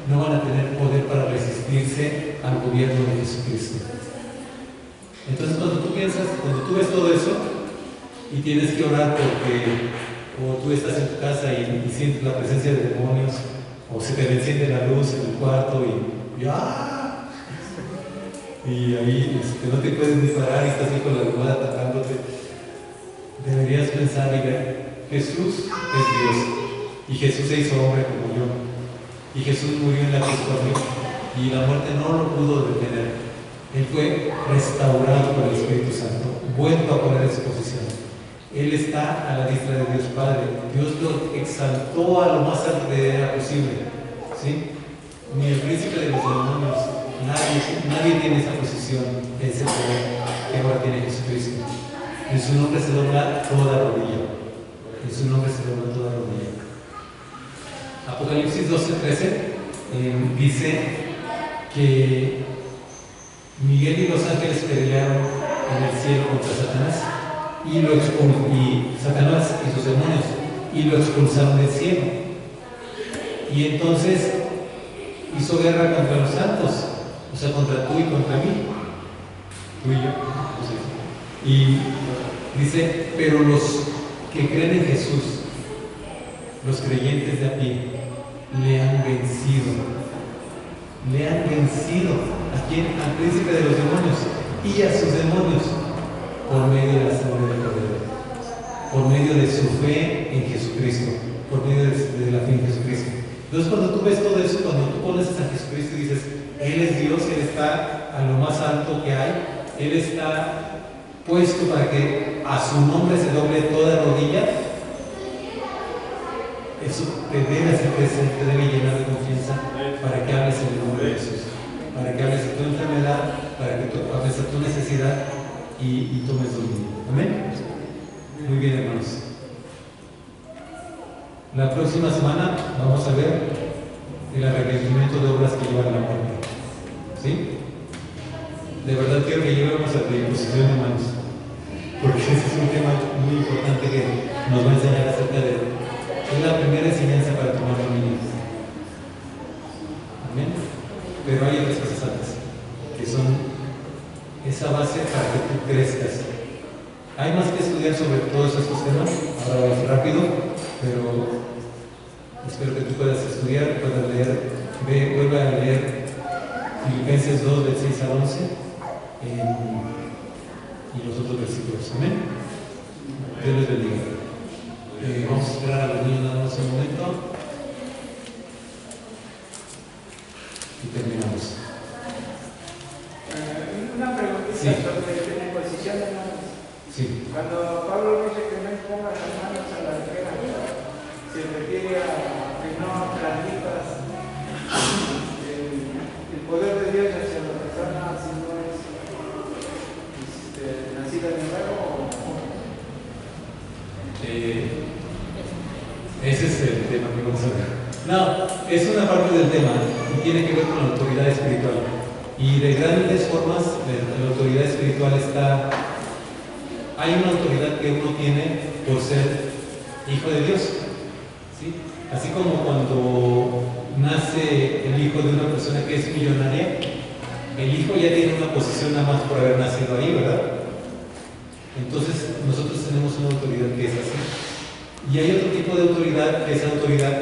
no van a tener poder para resistirse al gobierno de Jesucristo. Entonces, cuando tú ves todo eso, y tienes que orar porque o tú estás en tu casa y sientes la presencia de demonios, o se te enciende la luz en el cuarto y ¡ah! Y ahí no te puedes ni parar y estás ahí con la almohada atacándote. Deberías pensar y ver, Jesús es Dios y Jesús se hizo hombre como yo y Jesús murió en la cruz por mí y la muerte no lo pudo detener. Él fue restaurado por el Espíritu Santo, vuelto a poner en su posición. Él está a la diestra de Dios Padre. Dios lo exaltó a lo más alto que era posible, ¿sí? Ni el príncipe de los demonios, nadie tiene esa posición, ese poder que ahora tiene Jesucristo. En su nombre se dobla toda rodilla. En su nombre se dobla toda rodilla. Apocalipsis 12:13 dice que Miguel y los ángeles pelearon en el cielo contra Satanás y Satanás y sus demonios y lo expulsaron del cielo. Y entonces hizo guerra contra los santos, o sea, contra tú y contra mí, tú y yo. Y dice, pero los que creen en Jesús, los creyentes de a pie, le han vencido. Le han vencido a quien, al príncipe de los demonios y a sus demonios, por medio de la sangre del Cordero, por medio de su fe en Jesucristo, por medio de la fe en Jesucristo. Entonces, cuando tú ves todo eso, cuando tú pones a Jesucristo y dices, Él es Dios, Él está a lo más alto que hay, Él está puesto para que a su nombre se doble toda rodilla, eso te debe hacer crecer, te debe llenar de confianza para que hables en el nombre de Jesús, para que hables de tu enfermedad, para que hables de tu necesidad y tomes dominio. Amén. Muy bien, hermanos. La próxima semana vamos a ver el arrepentimiento de obras que llevan a la muerte. ¿Sí? De verdad quiero que llevemos a la disposición, hermanos, porque ese es un tema muy importante que nos va a enseñar acerca de. Es la primera enseñanza para tomar dominio. Amén. Pero hay otras cosas antes que son esa base para que tú crezcas. Hay más que estudiar sobre todos estos temas. Ahora voy rápido, pero espero que tú puedas estudiar, puedas leer. Vuelve a leer Filipenses 2, del 6 al 11 y los otros versículos. Amén. Dios les bendiga. Vamos a esperar a los niños nada más un momento y terminamos.
Una preguntita sobre la imposición de manos.
Sí.
Cuando Pablo dice que no impongas las manos a la ligera, se refiere a que no transmitas el poder de Dios hacia la persona si no es nacida de nuevo.
Ese es el tema que vamos a ver. No, es una parte del tema y tiene que ver con la autoridad espiritual. Y de grandes formas, la autoridad espiritual está. Hay una autoridad que uno tiene por ser hijo de Dios. ¿Sí? Así como cuando nace el hijo de una persona que es millonaria, el hijo ya tiene una posición nada más por haber nacido ahí, ¿verdad? Entonces, nosotros tenemos una autoridad que es así. Y hay otro tipo de autoridad, que es autoridad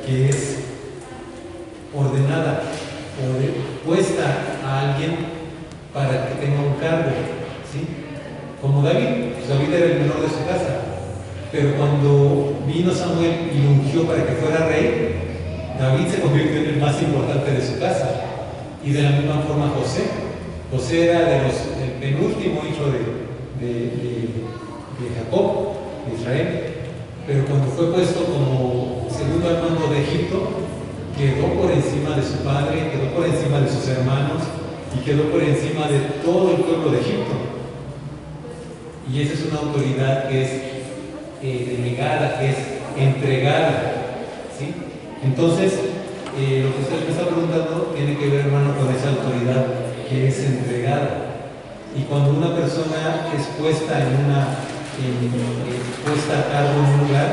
que es ordenada o puesta a alguien para que tenga un cargo, ¿sí? Como David, pues David era el menor de su casa, pero cuando vino Samuel y lo ungió para que fuera rey, David se convirtió en el más importante de su casa. Y de la misma forma José era el penúltimo hijo de Jacob, de Israel. Pero cuando fue puesto como segundo al mando de Egipto, quedó por encima de su padre, quedó por encima de sus hermanos y quedó por encima de todo el pueblo de Egipto. Y esa es una autoridad que es delegada, que es entregada, ¿sí? Entonces, lo que usted me está preguntando tiene que ver, hermano, con esa autoridad que es entregada. Y cuando una persona es puesta puesta a cargo en un lugar,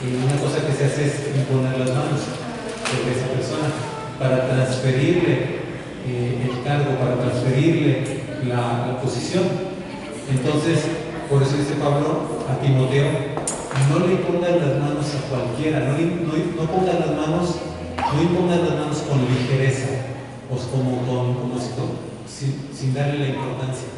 una cosa que se hace es imponer las manos sobre esa persona para transferirle el cargo, para transferirle la posición. Entonces, Por eso dice Pablo a Timoteo, no le impongan las manos a cualquiera, no impongan las manos con ligereza, pues sin darle la importancia,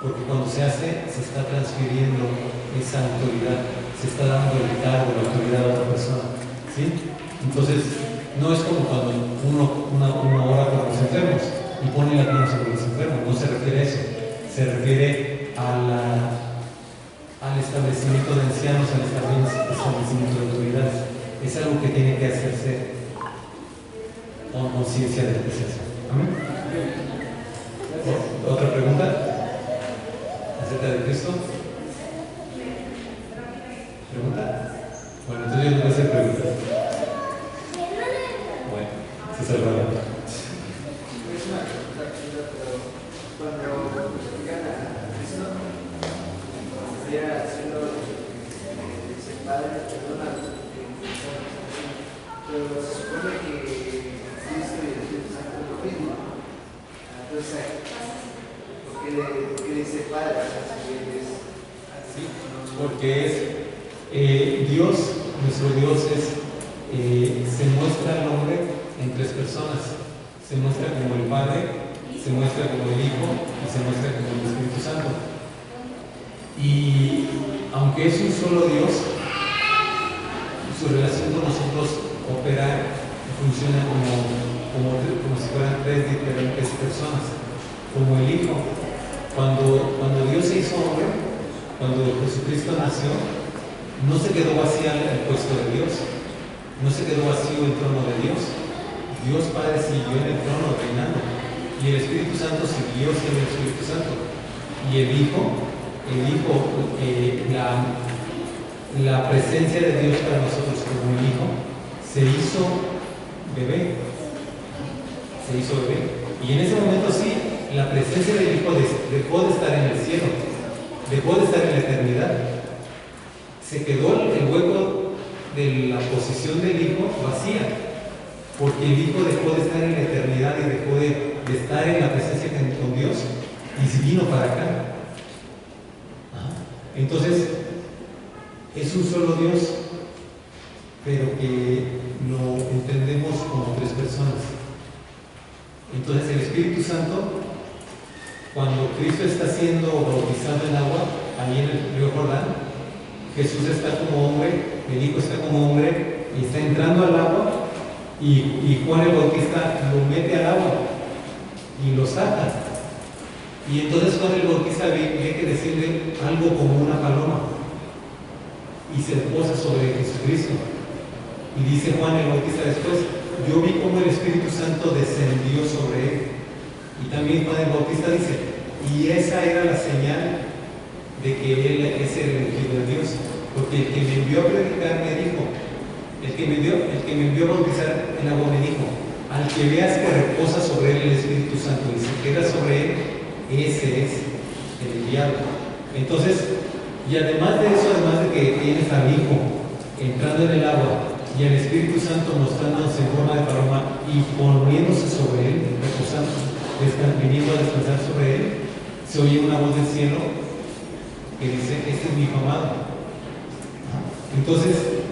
porque cuando se hace, se está transfiriendo esa autoridad, se está dando el cargo, la autoridad a otra persona, ¿sí? Entonces, no es como cuando uno ora por los enfermos y pone las manos sobre los enfermos, no se refiere a eso, se refiere al establecimiento de ancianos, al establecimiento de autoridades. Es algo que tiene que hacerse con conciencia de que se hace. ¿Amén? ¿Otra pregunta acerca de Cristo? ¿Pregunta? Bueno, entonces yo les voy a hacer preguntas. Bueno, se salvaron.
Es una pregunta, pero cuando llegan a Cristo, estaría haciendo ese Padre, perdona, pero se supone que Cristo y el Espíritu Santo es lo mismo. Entonces, ¿por qué dice Padre?
Sí, porque Dios, nuestro Dios se muestra al hombre en tres personas. Se muestra como el Padre, se muestra como el Hijo y se muestra como el Espíritu Santo. Y aunque es un solo Dios, su relación con nosotros opera y funciona como si fueran tres diferentes personas. Como el Hijo, cuando Dios se hizo hombre, cuando Jesucristo nació, no se quedó vacía el puesto de Dios, no se quedó vacío el trono de Dios. Dios Padre siguió en el trono reinando y el Espíritu Santo siguió siendo el Espíritu Santo. Y el Hijo, la presencia de Dios para nosotros como el Hijo, se hizo bebé. Y en ese momento sí, la presencia del Hijo dejó de estar en el cielo, dejó de estar en la eternidad. Se quedó el hueco de la posición del Hijo vacía, porque el Hijo dejó de estar en la eternidad y dejó de estar en la presencia con Dios y vino para acá. Entonces, es un solo Dios, pero que lo entendemos como tres personas. Entonces, el Espíritu Santo, cuando Cristo está siendo bautizado en agua, ahí en el río Jordán, Jesús está como hombre, el Hijo está como hombre y está entrando al agua. Y Juan el Bautista lo mete al agua y lo saca. Y entonces Juan el Bautista ve que decirle algo como una paloma y se posa sobre Jesucristo. Y dice Juan el Bautista después, yo vi como el Espíritu Santo descendió sobre él. Y también Juan el Bautista dice, y esa era la señal de que él es el ungido de Dios, porque el que me envió a predicar me dijo, el que me envió a bautizar en agua me dijo, al que veas que reposa sobre él el Espíritu Santo y se queda sobre él, ese es el enviado. Entonces, y además de eso, además de que tienes al Hijo entrando en el agua y al Espíritu Santo mostrándose en forma de paloma y poniéndose sobre él, reposando, viniendo a descansar sobre él, se oye una voz del cielo que dice, este es mi Hijo amado. Entonces,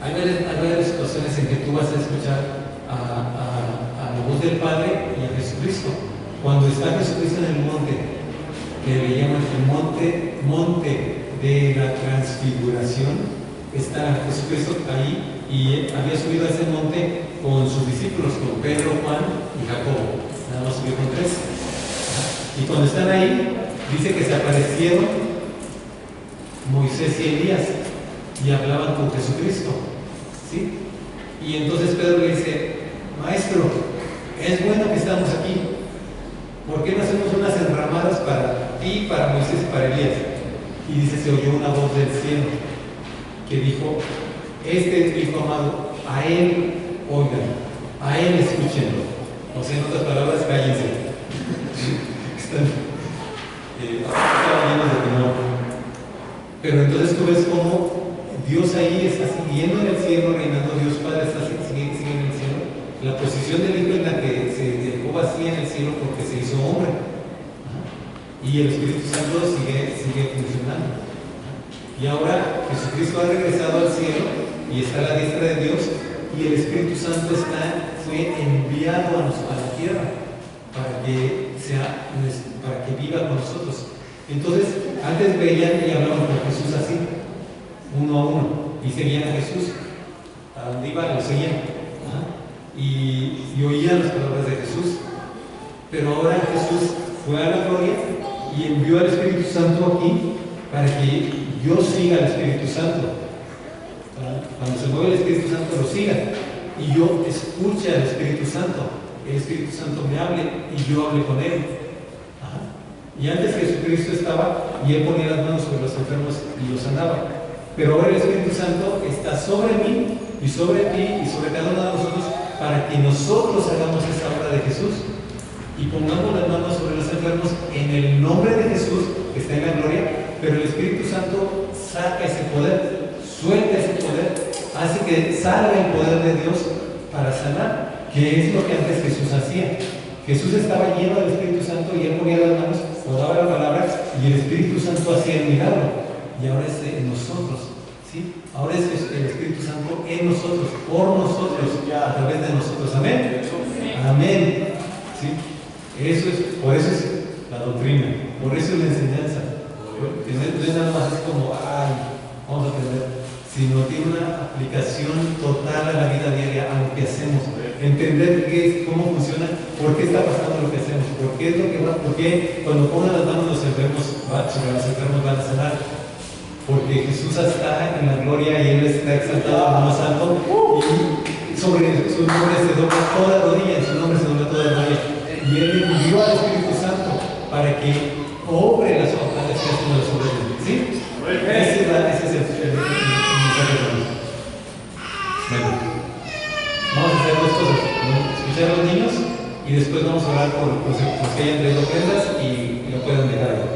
hay varias situaciones en que tú vas a escuchar a la voz del Padre y a Jesucristo. Cuando está Jesucristo en el monte, que le llaman el monte de la transfiguración, está Jesucristo ahí y había subido a ese monte con sus discípulos, con Pedro, Juan y Jacobo. Nada más subió con 3. Y cuando están ahí, dice que se aparecieron Moisés y Elías y hablaban con Jesucristo. ¿Sí? Y entonces Pedro le dice, Maestro, es bueno que estamos aquí. ¿Por qué no hacemos unas enramadas para ti, para Moisés y para Elías? Y dice, se oyó una voz del cielo que dijo, este es mi Hijo amado, a él oigan, a él escúchenlo. O sea, en otras palabras, cállense. Están llenos de temor. Pero entonces tú ves cómo Dios ahí está siguiendo en el cielo, reinando. Dios Padre está siguiendo en el cielo. La posición del Hijo es la que se dejó vacía en el cielo porque se hizo hombre. y el Espíritu Santo sigue funcionando. Y ahora Jesucristo ha regresado al cielo y está a la diestra de Dios, y el Espíritu Santo fue enviado a la tierra para que viva con nosotros. Entonces, antes veían y hablaban con Jesús así, uno a uno, y seguían a Jesús. A donde iba lo seguían. Y oían las palabras de Jesús. Pero ahora Jesús fue a la gloria y envió al Espíritu Santo aquí para que yo siga al Espíritu Santo. Cuando se mueve el Espíritu Santo, lo siga. Y yo escuche al Espíritu Santo. El Espíritu Santo me hable y yo hable con él. Y antes Jesucristo estaba y él ponía las manos sobre los enfermos y los sanaba. Pero ahora el Espíritu Santo está sobre mí y sobre ti y sobre cada uno de nosotros para que nosotros hagamos esta obra de Jesús y pongamos las manos sobre los enfermos en el nombre de Jesús, que está en la gloria. Pero el Espíritu Santo saca ese poder, suelta ese poder, hace que salga el poder de Dios para sanar, que es lo que antes Jesús hacía. Jesús estaba lleno del Espíritu Santo y él ponía las manos, oraba la palabra y el Espíritu Santo hacía el milagro. Y ahora es en nosotros, ¿sí? Ahora es el Espíritu Santo en nosotros, por nosotros, a través de nosotros. Amén. Amén. ¿Sí? Por eso es la doctrina, por eso es la enseñanza. Que no es nada más como, vamos a aprender, sino tiene una aplicación total a la vida diaria, a lo que hacemos. Entender cómo funciona, por qué está pasando lo que hacemos, por qué es lo que va, por qué cuando pongan las manos los enfermos, sobre los enfermos van a sanar. Porque Jesús está en la gloria y Él está exaltado en lo más alto, y sobre su nombre se dobla toda rodilla, en su nombre se dobla toda rodilla. Y Él envió al Espíritu Santo para que obre las obras que hacen las obras de Dios. ¿Sí? Ese es el mensaje de Dios. Bueno, vamos a hacer dos cosas: escuchar a los niños y después vamos a orar por los que hayan traído ofrendas y lo puedan dejar ahí.